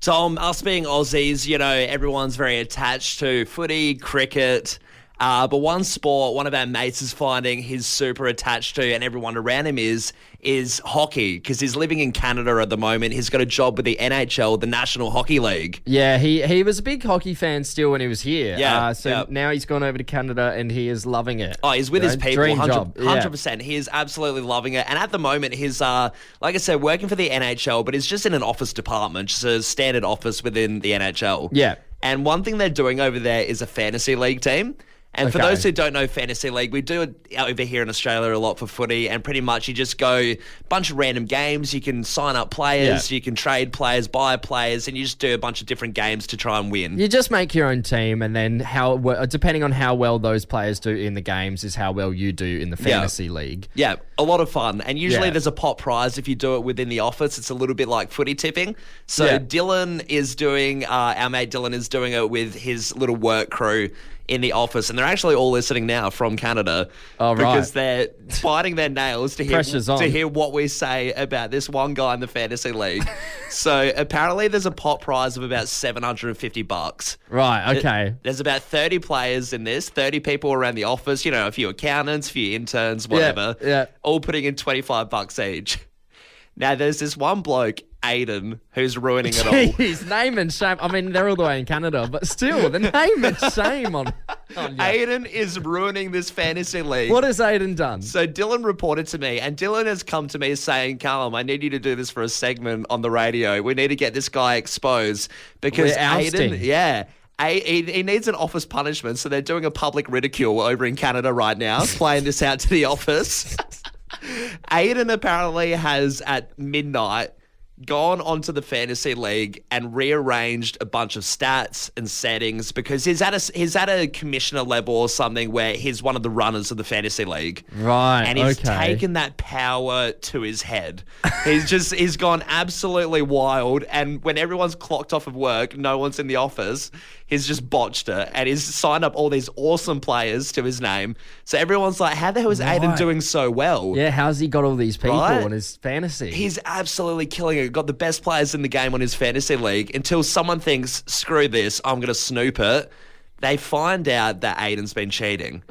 Tom, us being Aussies, everyone's very attached to footy, cricket, but one sport one of our mates is finding he's super attached to and everyone around him is hockey, because he's living in Canada at the moment. He's got a job with the NHL, the National Hockey League. Yeah, he was a big hockey fan still when he was here. Yeah. Now he's gone over to Canada and he is loving it. Oh, he's with his people, dream 100%. He is absolutely loving it. And at the moment, he's, like I said, working for the NHL, but he's just in an office department, just a standard office within the NHL. Yeah. And one thing they're doing over there is a fantasy league team. And for those who don't know Fantasy League, we do it over here in Australia a lot for footy, and pretty much you just go a bunch of random games. You can sign up players, you can trade players, buy players, and you just do a bunch of different games to try and win. You just make your own team, and then depending on how well those players do in the games is how well you do in the Fantasy League. Yeah, a lot of fun. And usually there's a pot prize if you do it within the office. It's a little bit like footy tipping. So Dylan is doing, our mate Dylan is doing it with his little work crew in the office, and they're actually all listening now from Canada because they're biting their nails to hear what we say about this one guy in the Fantasy League. So apparently there's a pot prize of about $750. Right, okay. There's about 30 players in this, 30 people around the office, a few accountants, a few interns, whatever, all putting in $25 each. Now, there's this one bloke, Aiden, who's ruining it all. His name and shame. I mean, they're all the way in Canada, but still, the name and shame on you. Aiden is ruining this fantasy league. What has Aiden done? So Dylan reported to me, and Dylan has come to me saying, Callum, I need you to do this for a segment on the radio. We need to get this guy exposed because Aiden, he needs an office punishment, so they're doing a public ridicule over in Canada right now, playing this out to the office. Aiden apparently has, at midnight, gone onto the fantasy league and rearranged a bunch of stats and settings because he's at a commissioner level or something where he's one of the runners of the fantasy league. Right. And he's taken that power to his head. He's gone absolutely wild. And when everyone's clocked off of work, no one's in the office, he's just botched it. And he's signed up all these awesome players to his name. So everyone's like, how the hell is Aiden doing so well? Yeah, how's he got all these people on his fantasy? He's absolutely killing it. Got the best players in the game on his fantasy league until someone thinks, screw this, I'm going to snoop it. They find out that Aiden's been cheating.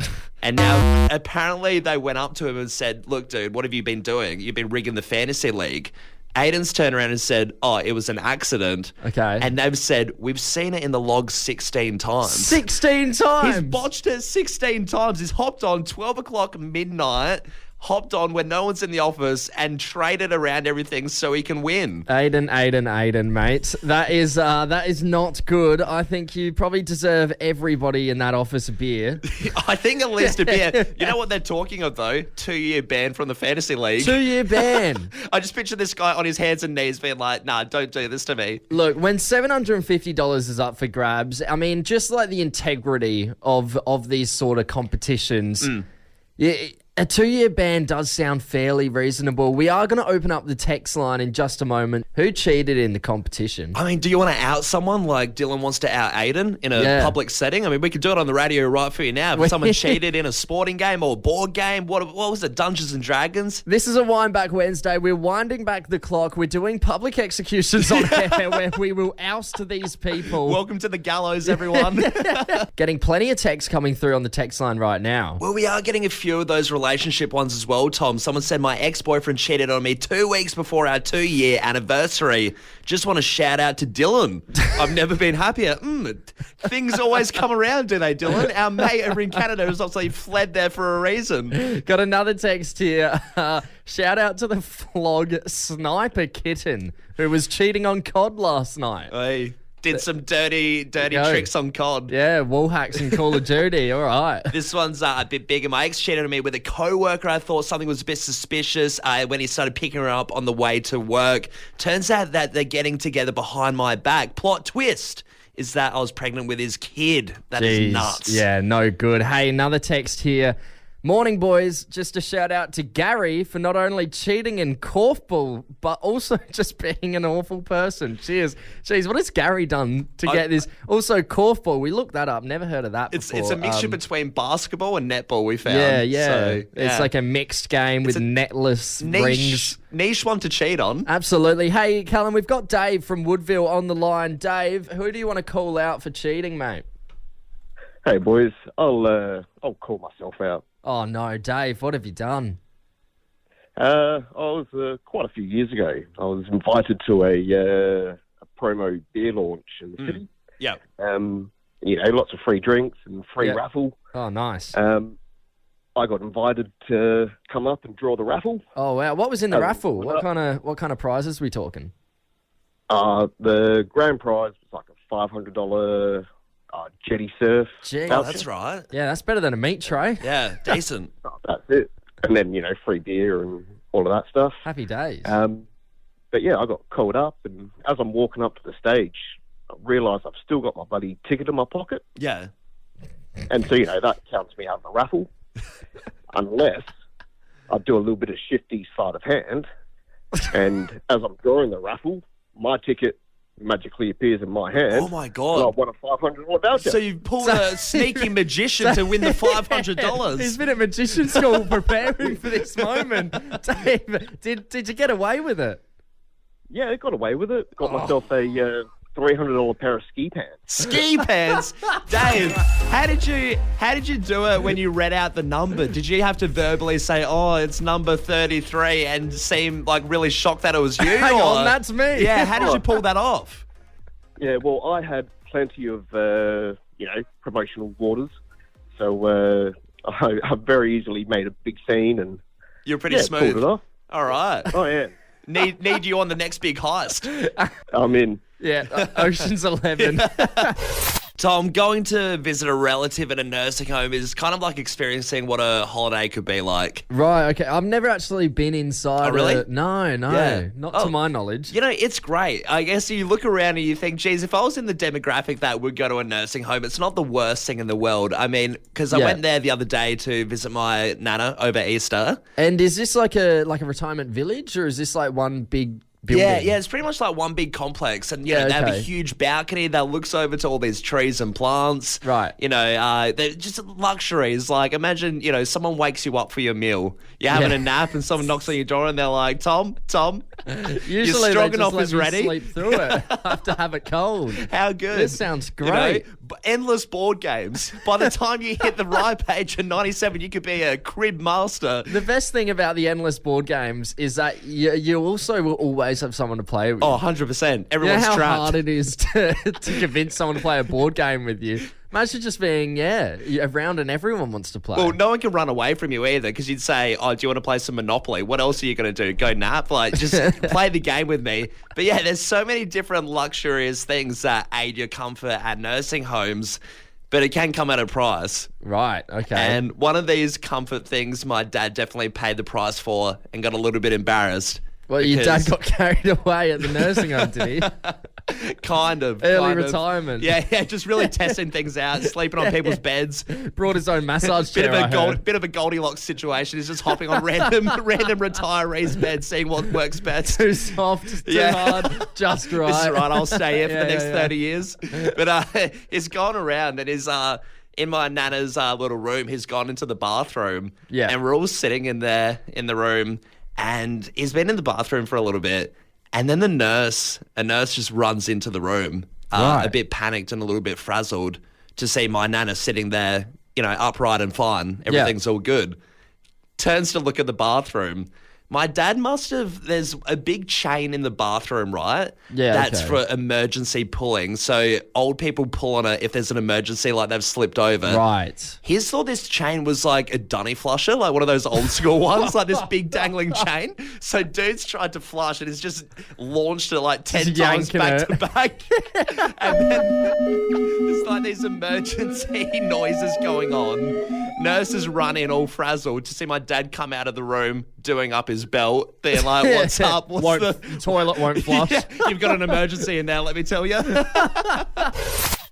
And now apparently they went up to him and said, look, dude, what have you been doing? You've been rigging the fantasy league. Aiden's turned around and said, oh, it was an accident. Okay. And they've said, we've seen it in the logs 16 times. 16 times? He's botched it 16 times. He's hopped on 12 o'clock midnight, hopped on when no one's in the office and traded around everything so he can win. Aiden, mate. That is not good. I think you probably deserve everybody in that office a beer. I think at least a beer. You know what they're talking of, though? 2-year ban from the fantasy league. 2-year ban. I just picture this guy on his hands and knees being like, nah, don't do this to me. Look, when $750 is up for grabs, I mean, just like the integrity of these sort of competitions, a 2-year ban does sound fairly reasonable. We are going to open up the text line in just a moment. Who cheated in the competition? I mean, do you want to out someone like Dylan wants to out Aiden in a public setting? I mean, we could do it on the radio right for you now. If someone cheated in a sporting game or a board game, what was it, Dungeons and Dragons? This is a Wind Back Wednesday. We're winding back the clock. We're doing public executions on air where we will oust these people. Welcome to the gallows, everyone. Getting plenty of texts coming through on the text line right now. Well, we are getting a few of those relationship ones as well, Tom. Someone said my ex-boyfriend cheated on me 2 weeks before our 2-year anniversary. Just want to shout out to Dylan. I've never been happier. Things always come around, do they, Dylan? Our mate over in Canada has obviously fled there for a reason. Got another text here. Shout out to the flog sniper kitten who was cheating on COD last night. Hey. Did some dirty tricks on COD. Yeah, wall hacks in Call of Duty. All right. This one's a bit bigger. My ex cheated on me with a co-worker. I thought something was a bit suspicious when he started picking her up on the way to work. Turns out that they're getting together behind my back. Plot twist is that I was pregnant with his kid. That is nuts. Yeah, no good. Hey, another text here. Morning, boys. Just a shout out to Gary for not only cheating in korfball, but also just being an awful person. Cheers. Jeez, what has Gary done to get this? Also, korfball. We looked that up. Never heard of that before. It's a mixture between basketball and netball, we found. Yeah. So, it's like a mixed game with netless rings. Niche one to cheat on. Absolutely. Hey, Callum, we've got Dave from Woodville on the line. Dave, who do you want to call out for cheating, mate? Hey, boys. I'll call myself out. Oh, no, Dave, what have you done? I was quite a few years ago. I was invited to a promo beer launch in the city. Yeah. Lots of free drinks and free raffle. Oh, nice. I got invited to come up and draw the raffle. Oh, wow. What was in the raffle? What kind of prizes are we talking? The grand prize was like a $500 jetty surf. Gee, oh, that's right. Yeah, that's better than a meat tray. Yeah, decent. That's it. And then, free beer and all of that stuff. Happy days. But yeah, I got called up, and as I'm walking up to the stage, I realised I've still got my bloody ticket in my pocket. Yeah. And so, that counts me out of the raffle. Unless I do a little bit of shifty sleight of hand, and as I'm drawing the raffle, my ticket magically appears in my hand. Oh my God. And I won a $500 voucher. So you pulled a sneaky magician to win the $500. He's been at magician school preparing for this moment. Dave, did you get away with it? Yeah, I got away with it. Got myself a $300 pair of ski pants. Ski pants? Dave, how did you do it when you read out the number? Did you have to verbally say, oh, it's number 33 and seem like really shocked that it was you? Hang on, that's me. Yeah, how did you pull that off? Yeah, well, I had plenty of, promotional waters. So I very easily made a big scene and you're pretty smooth. Pulled it off. All right. Oh, yeah. Need you on the next big heist. I'm in. Yeah, Ocean's 11. Tom, going to visit a relative in a nursing home is kind of like experiencing what a holiday could be like. Right, okay. I've never actually been inside. Oh, really? No, Yeah. not to my knowledge. It's great. I guess you look around and you think, geez, if I was in the demographic that would go to a nursing home, it's not the worst thing in the world. I mean, because I went there the other day to visit my nana over Easter. And is this like a retirement village, or is this like one big building? Yeah, it's pretty much like one big complex, and they have a huge balcony that looks over to all these trees and plants. Right. They're just luxuries. Like imagine, someone wakes you up for your meal. You're having a nap, and someone knocks on your door, and they're like, "Tom, Usually your stroganoff is ready." Sleep through it. I have to have it cold. How good! This sounds great. Endless board games. By the time you hit the right page at 97, you could be a crib master. The best thing about the endless board games is that you also will always have someone to play with. Oh, 100%. Everyone's you know how trapped. hard it is to convince someone to play a board game with you. Imagine just being, around and everyone wants to play. Well, no one can run away from you either, because you'd say, oh, do you want to play some Monopoly? What else are you going to do? Go nap? Like, just play the game with me. But yeah, there's so many different luxurious things that aid your comfort at nursing homes, but it can come at a price. Right, okay. And one of these comfort things my dad definitely paid the price for and got a little bit embarrassed. Well, your dad got carried away at the nursing home, did he? Kind of. Early retirement. Yeah, just really testing things out, sleeping on people's beds. Brought his own massage chair, bit of a Goldilocks situation. He's just hopping on random retirees' beds, seeing what works best. Too soft, too hard, just right. This is right, I'll stay here for the next 30 years. But he's gone around and is in my nana's little room. He's gone into the bathroom. Yeah. And we're all sitting in there in the room. And he's been in the bathroom for a little bit. And then a nurse just runs into the room, a bit panicked and a little bit frazzled to see my nana sitting there, upright and fine. Everything's all good. Turns to look at the bathroom. My dad there's a big chain in the bathroom, right? Yeah, that's for emergency pulling. So old people pull on it if there's an emergency, like they've slipped over. Right. He thought this chain was like a dunny flusher, like one of those old school ones, like this big dangling chain. So dude's tried to flush and he's just launched it like 10 times back to back. And then there's like these emergency noises going on. Nurses run in all frazzled to see my dad come out of the room doing up his belt, being like, what's up? The toilet won't flush. You've got an emergency in there, let me tell you.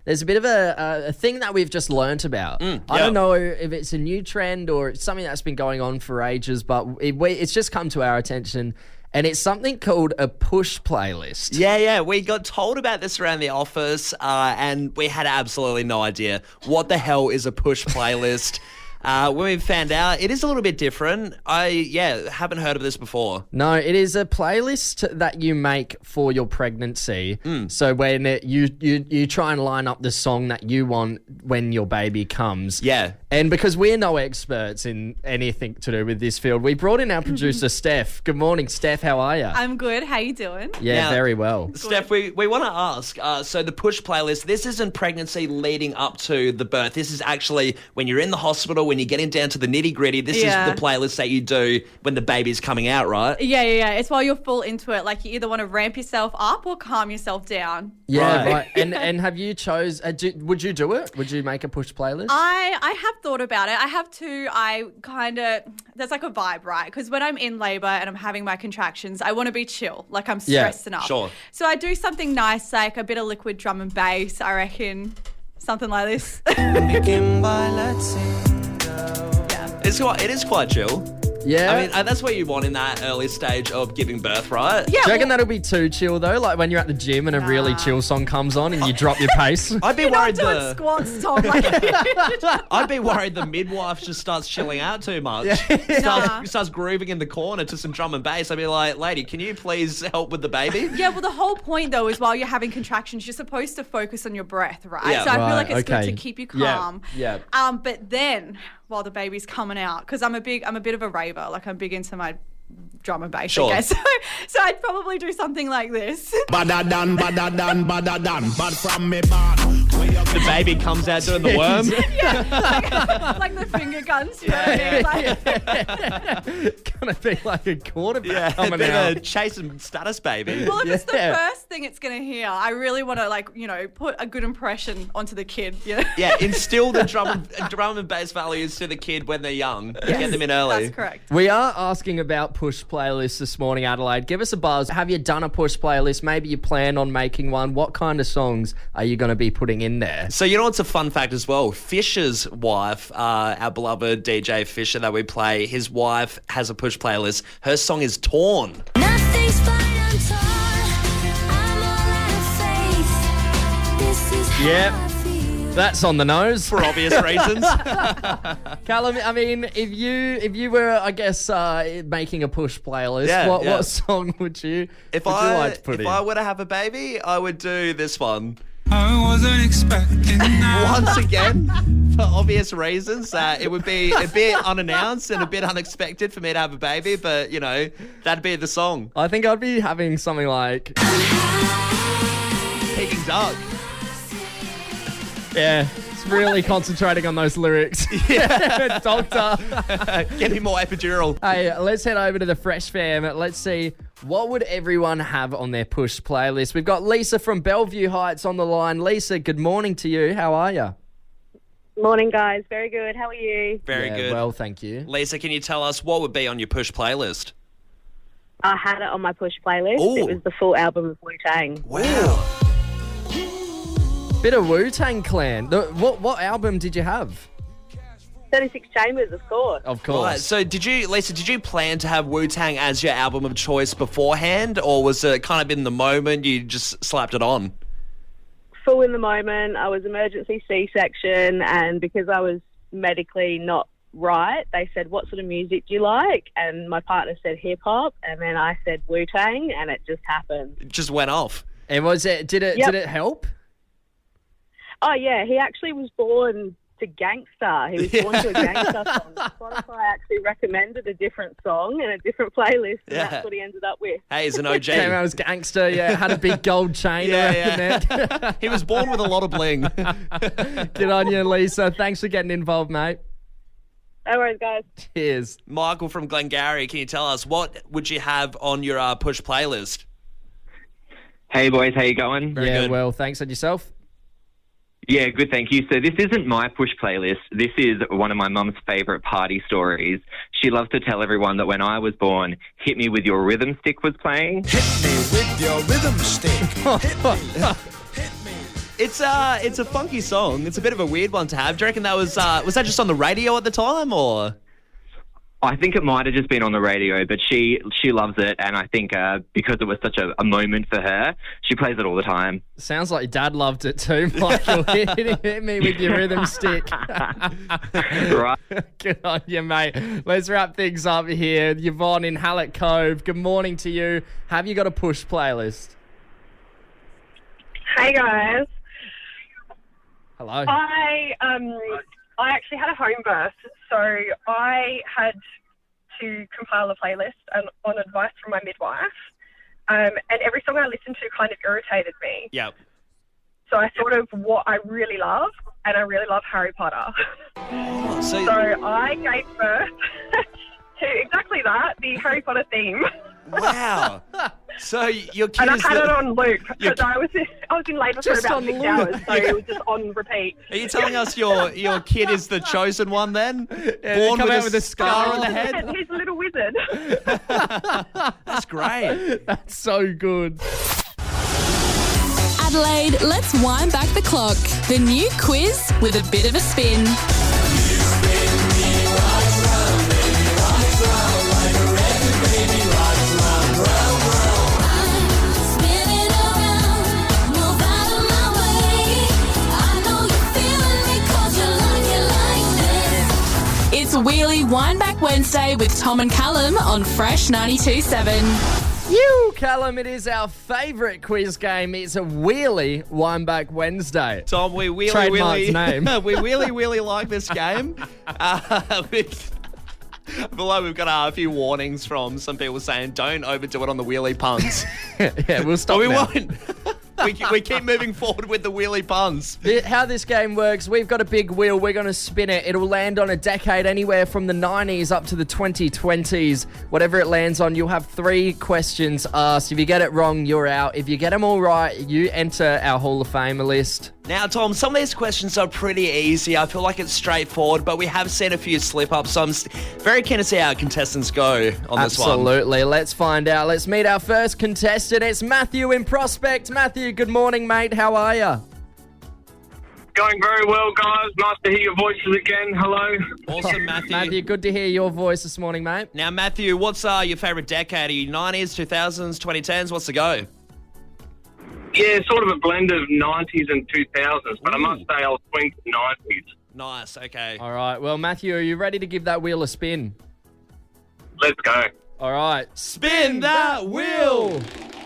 there's a bit of a thing that we've just learnt about. I don't know if it's a new trend or it's something that's been going on for ages, but it's just come to our attention. And it's something called a push playlist. Yeah. We got told about this around the office, and we had absolutely no idea what the hell is a push playlist. When we found out, it is a little bit different. I haven't heard of this before. No, it is a playlist that you make for your pregnancy. So when you try and line up the song that you want when your baby comes. Yeah. And because we're no experts in anything to do with this field, we brought in our producer, Steph. Good morning, Steph. How are you? I'm good. How you doing? Yeah, very well. Steph, we want to ask, so the push playlist, this isn't pregnancy leading up to the birth. This is actually when you're in the hospital, when you're getting down to the nitty-gritty, this is the playlist that you do when the baby's coming out, right? Yeah. It's while you're full into it. Like, you either want to ramp yourself up or calm yourself down. Yeah, right. And have you would you do it? Would you make a push playlist? I have thought about it. I have to. There's like a vibe, right? Because when I'm in labour and I'm having my contractions, I want to be chill. Like, I'm stressed enough. Sure. So I do something nice, like a bit of liquid drum and bass, I reckon. Something like this. It is quite chill. Yeah. I mean, that's what you want in that early stage of giving birth, right? Yeah. Do you reckon that'll be too chill though? Like when you're at the gym and a really chill song comes on and you drop your pace? I'd be You're worried not doing squats, Tom. Like, I'd be worried the midwife just starts chilling out too much. Starts grooving in the corner to some drum and bass. I'd be like, lady, can you please help with the baby? yeah, well, the whole point though is while you're having contractions, you're supposed to focus on your breath, right? Yeah. So I feel Right, like it's good okay. to keep you calm. Yeah. But then while the baby's coming out, because I'm a bit of a raver, like I'm big into my drum and bass, Sure. I guess. So I'd probably do something like this. Badadan, bad from me The baby comes out doing the worm. like the finger guns. Like, Gonna be like a quarterback A coming bit out. of a chasing status baby. well, if it's the Yeah. first thing it's going to hear, I really want to, put a good impression onto the kid. Yeah, instill the drum and bass values to the kid when they're young. Get them in early. That's correct. We are asking about push playlists this morning, Adelaide. Give us a buzz. Have you done a push playlist? Maybe you plan on making one. What kind of songs are you going to be putting in there? So you know what's a fun fact as well? Fisher's wife, our beloved DJ Fisher that we play, his wife has a push playlist. Her song is Torn. Nothing's fine, I'm torn. I'm all out of faith. This is how Yep. I feel. That's on the nose. For obvious reasons. Callum, I mean, if you were, I guess, making a push playlist, what song would you like to put in? If I were to have a baby, I would do this one. I wasn't expecting that. Once again, for obvious reasons, it would be a bit unannounced and a bit unexpected for me to have a baby, but, that'd be the song. I think I'd be having something like, Peking Duck. yeah, it's really concentrating on those lyrics. Yeah, Doctor. Get me more epidural. Hey, let's head over to the Fresh Fam. Let's see, what would everyone have on their push playlist? We've got Lisa from Bellevue Heights on the line. Lisa, good morning to you. How are you? Morning, guys. Very good. How are you? Very good. Well, thank you. Lisa, can you tell us what would be on your push playlist? I had it on my push playlist. Ooh. It was the full album of Wu-Tang. Wow. Bit of Wu-Tang Clan. What album did you have? 36 Chambers, of course. Of course. Right, so Lisa, did you plan to have Wu-Tang as your album of choice beforehand, or was it kind of in the moment you just slapped it on? Full in the moment. I was emergency C-section, and because I was medically not right, they said, what sort of music do you like? And my partner said hip-hop, and then I said Wu-Tang, and it just happened. It just went off. And did it help? Oh, yeah. He actually was born to gangster. He was born to a gangster song. Spotify actually recommended a different song and a different playlist, and that's what he ended up with. Hey, he's an OG. Came out as gangster, had a big gold chain around the neck. He was born with a lot of bling. Good on you, Lisa. Thanks for getting involved, mate. No worries, guys. Cheers. Michael from Glengarry, can you tell us, what would you have on your push playlist? Hey boys, how you going? Very good. Well, thanks. And yourself? Yeah, good, thank you. So this isn't my push playlist. This is one of my mum's favourite party stories. She loves to tell everyone that when I was born, Hit Me With Your Rhythm Stick was playing. Hit me with your rhythm stick. Hit me. It's a funky song. It's a bit of a weird one to have. Do you reckon that was that just on the radio at the time, or? I think it might have just been on the radio, but she loves it, and I think because it was such a moment for her, she plays it all the time. Sounds like your dad loved it too, Michael. Hit me with your rhythm stick. Right. Good on you, mate. Let's wrap things up here. Yvonne in Hallett Cove, good morning to you. Have you got a push playlist? Hey guys. Hello. I actually had a home birth, so I had to compile a playlist on advice from my midwife, and every song I listened to kind of irritated me. Yep. So I thought of what I really love, and I really love Harry Potter. So I gave birth to exactly that, the Harry Potter theme. wow. So your kid And I is had it on loop your- because I was in labour for Just about on 6 loop. hours, so it was just on repeat. Are you telling us your kid is the chosen one then? they Born come with out a with a scar on the He's head? a little wizard. That's great. That's so good. Adelaide, let's wind back the clock. The new quiz with a bit of a spin. Spinning around, move out of my way. I know you're feeling me 'cause you like it like this. It's Wheelie Wineback Wednesday with Tom and Callum on Fresh 92.7. You, Callum, it is our favourite quiz game. It's a Wheelie Wineback Wednesday. Tom, we really, Trademark's name. we really like this game. Below, we've got a few warnings from some people saying don't overdo it on the wheelie puns. Yeah, we'll stop But we now. won't. We keep moving forward with the wheelie puns. How this game works, we've got a big wheel. We're going to spin it. It'll land on a decade anywhere from the 90s up to the 2020s. Whatever it lands on, you'll have 3 questions asked. If you get it wrong, you're out. If you get them all right, you enter our Hall of Famer list. Now, Tom, some of these questions are pretty easy. I feel like it's straightforward, but we have seen a few slip-ups, so I'm very keen to see how our contestants go on this one. Absolutely. Let's find out. Let's meet our first contestant. It's Matthew in Prospect. Matthew, good morning, mate. How are you? Going very well, guys. Nice to hear your voices again. Hello. Awesome, Matthew. Matthew, good to hear your voice this morning, mate. Now, Matthew, what's your favourite decade? Are you 90s, 2000s, 2010s? What's the go? Yeah, sort of a blend of 90s and 2000s, but I must say I'll swing to 90s. Nice, okay. All right. Well, Matthew, are you ready to give that wheel a spin? Let's go. All right. Spin that wheel!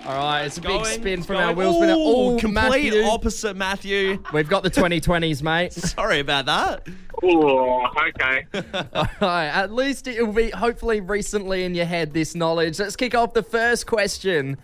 All right. It's a big Going, spin it's from our going. wheel spinner. Ooh, Oh, complete Matthew. opposite, Matthew. We've got the 2020s, mate. Sorry about that. Oh, okay. All right. At least it will be hopefully recently in your head, this knowledge. Let's kick off the first question.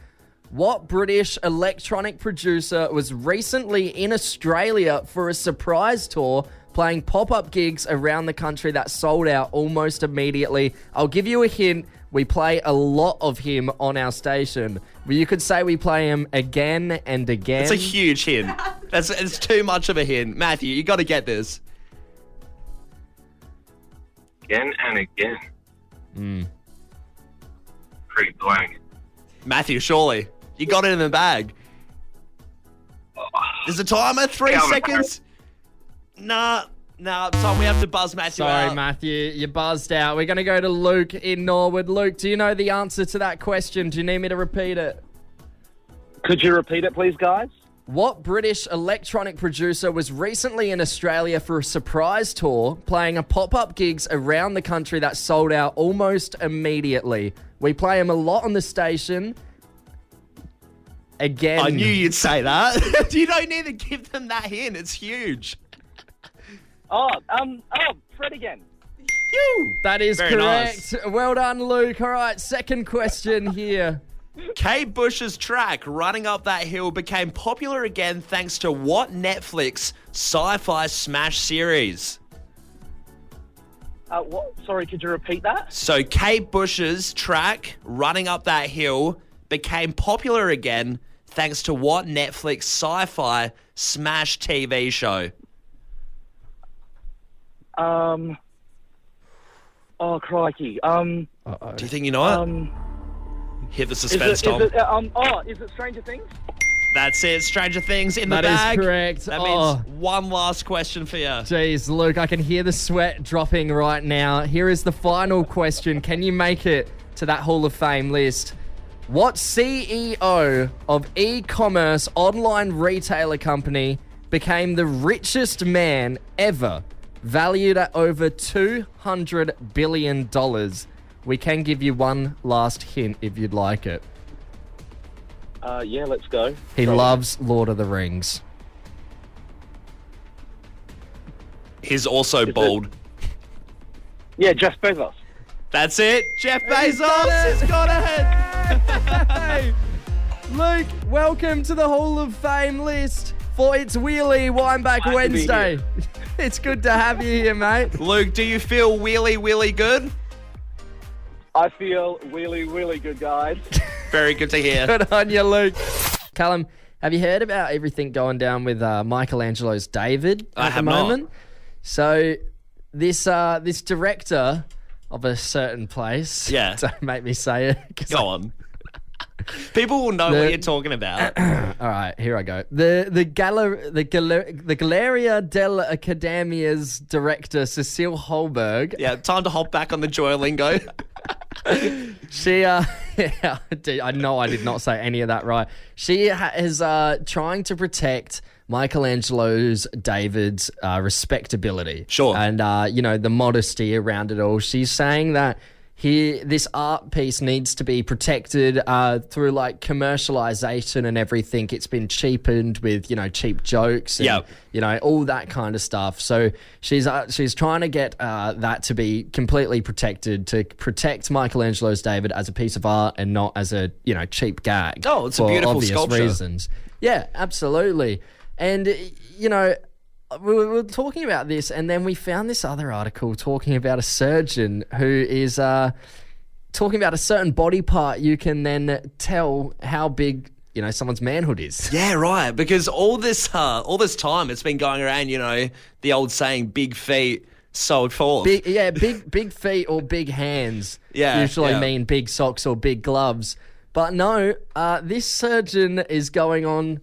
What British electronic producer was recently in Australia for a surprise tour playing pop-up gigs around the country that sold out almost immediately? I'll give you a hint. We play a lot of him on our station. You could say we play him again and again. It's a huge hint. It's too much of a hint. Matthew, you got to get this. Again and again. Pretty blank. Matthew, surely. You got it in the bag. There's a timer, 3 Calvin seconds. Nah, Tom, we have to buzz Matthew Sorry, out. Matthew, you buzzed out. We're going to go to Luke in Norwood. Luke, do you know the answer to that question? Do you need me to repeat it? Could you repeat it, please, guys? What British electronic producer was recently in Australia for a surprise tour, playing a pop-up gigs around the country that sold out almost immediately? We play him a lot on the station. Again. I knew you'd say that. You don't need to give them that hint. It's huge. Fred again. That is Very correct. nice. Well done, Luke. All right, second question here. Kate Bush's track, Running Up That Hill, became popular again thanks to what Netflix sci-fi smash series? What? Sorry, could you repeat that? So Kate Bush's track, Running Up That Hill, became popular again thanks to what Netflix sci-fi smash TV show? Oh, crikey. Do you think you know it? Hit the suspense, Tom. Is it Stranger Things? That's it. Stranger Things in the That is bag. correct. That Oh. means one last question for you. Jeez, Luke, I can hear the sweat dropping right now. Here is the final question. Can you make it to that Hall of Fame list? What CEO of e-commerce online retailer company became the richest man ever, valued at over $200 billion? We can give you one last hint if you'd like it. Yeah, let's go. He loves Lord of the Rings. He's also bald. Yeah, Jeff Bezos. That's it. Jeff Bezos has got it. Hey, Luke, welcome to the Hall of Fame list for It's Wheelie Wineback Wednesday. It's good to have you here, mate. Luke, do you feel wheelie good? I feel really good, guys. Very good to hear. Good on you, Luke. Callum, have you heard about everything going down with Michelangelo's David at the moment? So this director of a certain place. Yeah. Don't make me say it. Go on. People will know what you're talking about. All right, here I go. The Galleria dell'Accademia's director, Cecile Holberg. Yeah, time to hop back on the Duolingo. She, I know I did not say any of that right. She is trying to protect Michelangelo's David's respectability. Sure. And, the modesty around it all. She's saying that this art piece needs to be protected through like commercialization and everything. It's been cheapened with, cheap jokes and, all that kind of stuff. So she's trying to get that to be completely protected, to protect Michelangelo's David as a piece of art and not as a, cheap gag. Oh, it's a for beautiful obvious sculpture. reasons. Yeah, absolutely. And, we were talking about this, and then we found this other article talking about a surgeon who is talking about a certain body part you can then tell how big someone's manhood is. Yeah, right. Because all this time it's been going around, the old saying, big feet, sold forth. Big feet or big hands usually mean big socks or big gloves. But no, this surgeon is going on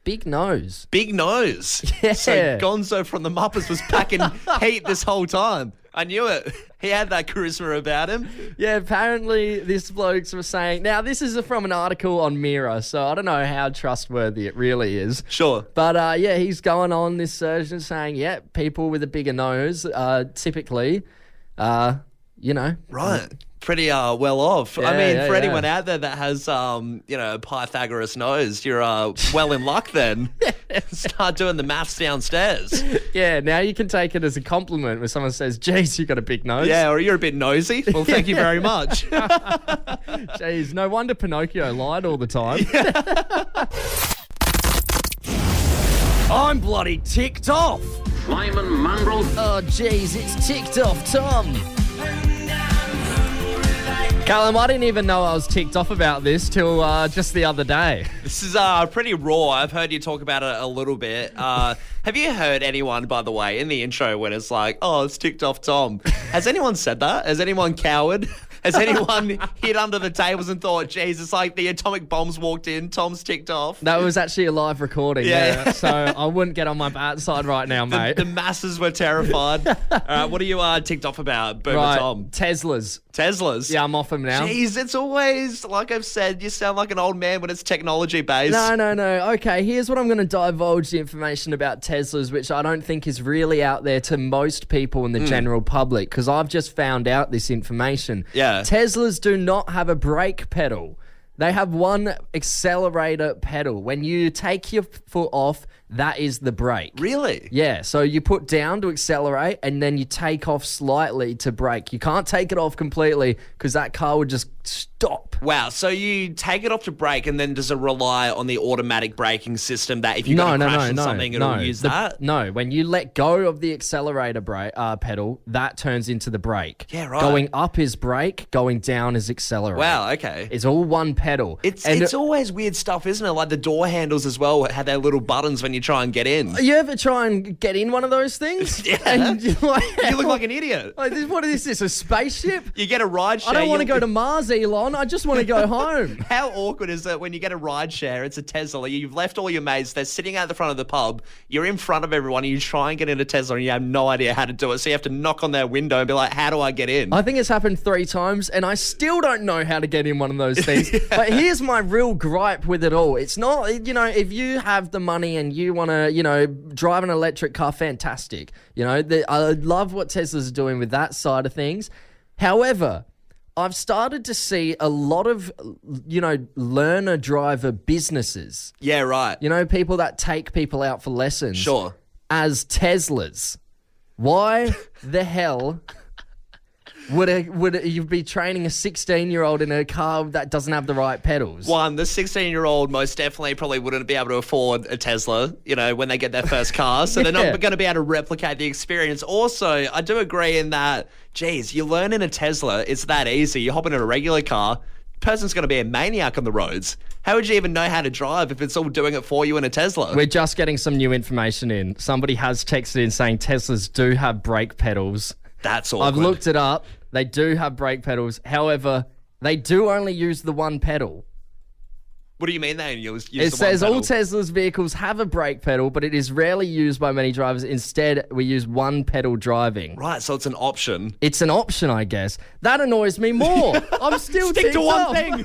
big nose. Big nose. Yeah. So Gonzo from the Muppets was packing heat this whole time. I knew it. He had that charisma about him. Yeah, apparently this bloke's was saying... Now, this is from an article on Mirror, so I don't know how trustworthy it really is. Sure. But, he's going on, this surgeon, saying, people with a bigger nose, typically, Right. Pretty well off. Yeah, I mean, yeah, for yeah. anyone out there that has, a Pythagoras nose, you're well in luck then. Start doing the maths downstairs. Yeah, now you can take it as a compliment when someone says, geez, you got a big nose. Yeah, or you're a bit nosy. Well, thank you very much. Jeez, no wonder Pinocchio lied all the time. I'm bloody ticked off. Lyman Mongrel. Oh, jeez, it's ticked off, Tom. Callum, I didn't even know I was ticked off about this till just the other day. This is pretty raw. I've heard you talk about it a little bit. Have you heard anyone, by the way, in the intro when it's like, oh, it's ticked off Tom? Has anyone said that? Has anyone cowered? Has anyone hid under the tables and thought, geez, it's like the atomic bombs walked in, Tom's ticked off? That was actually a live recording, yeah. So I wouldn't get on my bad side right now, mate. The masses were terrified. All right, what are you ticked off about, Boomer Right, Tom? Teslas. Yeah, I'm off them now. Jeez, it's always, like I've said, you sound like an old man when it's technology-based. No. Okay, here's what I'm going to divulge the information about Teslas, which I don't think is really out there to most people in the general public, because I've just found out this information. Yeah. Teslas do not have a brake pedal. They have one accelerator pedal. When you take your foot off, that is the brake. Really? Yeah, so you put down to accelerate and then you take off slightly to brake. You can't take it off completely because that car would just stop. Wow, so you take it off to brake and then does it rely on the automatic braking system that if you crash into something, it'll use that? No, when you let go of the accelerator pedal, that turns into the brake. Yeah, right. Going up is brake, going down is accelerate. Wow, okay. It's all one pedal. It's always weird stuff, isn't it? Like the door handles as well had their little buttons when you try and get in. You ever try and get in one of those things? Yeah. And You look like an idiot. Like, what is this, a spaceship? You get a ride share. I don't want to go to Mars, Elon. I just want to go home. How awkward is it when you get a ride share? It's a Tesla. You've left all your mates. They're sitting out the front of the pub. You're in front of everyone and you try and get in a Tesla and you have no idea how to do it. So you have to knock on their window and be like, how do I get in? I think it's happened 3 times and I still don't know how to get in one of those things. But here's my real gripe with it all. It's not, if you have the money and you want to, drive an electric car, fantastic. I love what Tesla's doing with that side of things. However, I've started to see a lot of, learner driver businesses. Yeah, right. People that take people out for lessons. Sure. As Teslas. Why the hell would you be training a 16-year-old in a car that doesn't have the right pedals? One, the 16-year-old most definitely probably wouldn't be able to afford a Tesla, when they get their first car. So they're not going to be able to replicate the experience. Also, I do agree in that, geez, you learn in a Tesla, it's that easy. You hop in a regular car, person's going to be a maniac on the roads. How would you even know how to drive if it's all doing it for you in a Tesla? We're just getting some new information in. Somebody has texted in saying Teslas do have brake pedals. That's awkward. I've looked it up. They do have brake pedals. However, they do only use the one pedal. What do you mean they use It says all Tesla's vehicles have a brake pedal, but it is rarely used by many drivers. Instead, we use one pedal driving. Right, so it's an option. It's an option, I guess. That annoys me more. I'm still Stick to ticked one off. thing.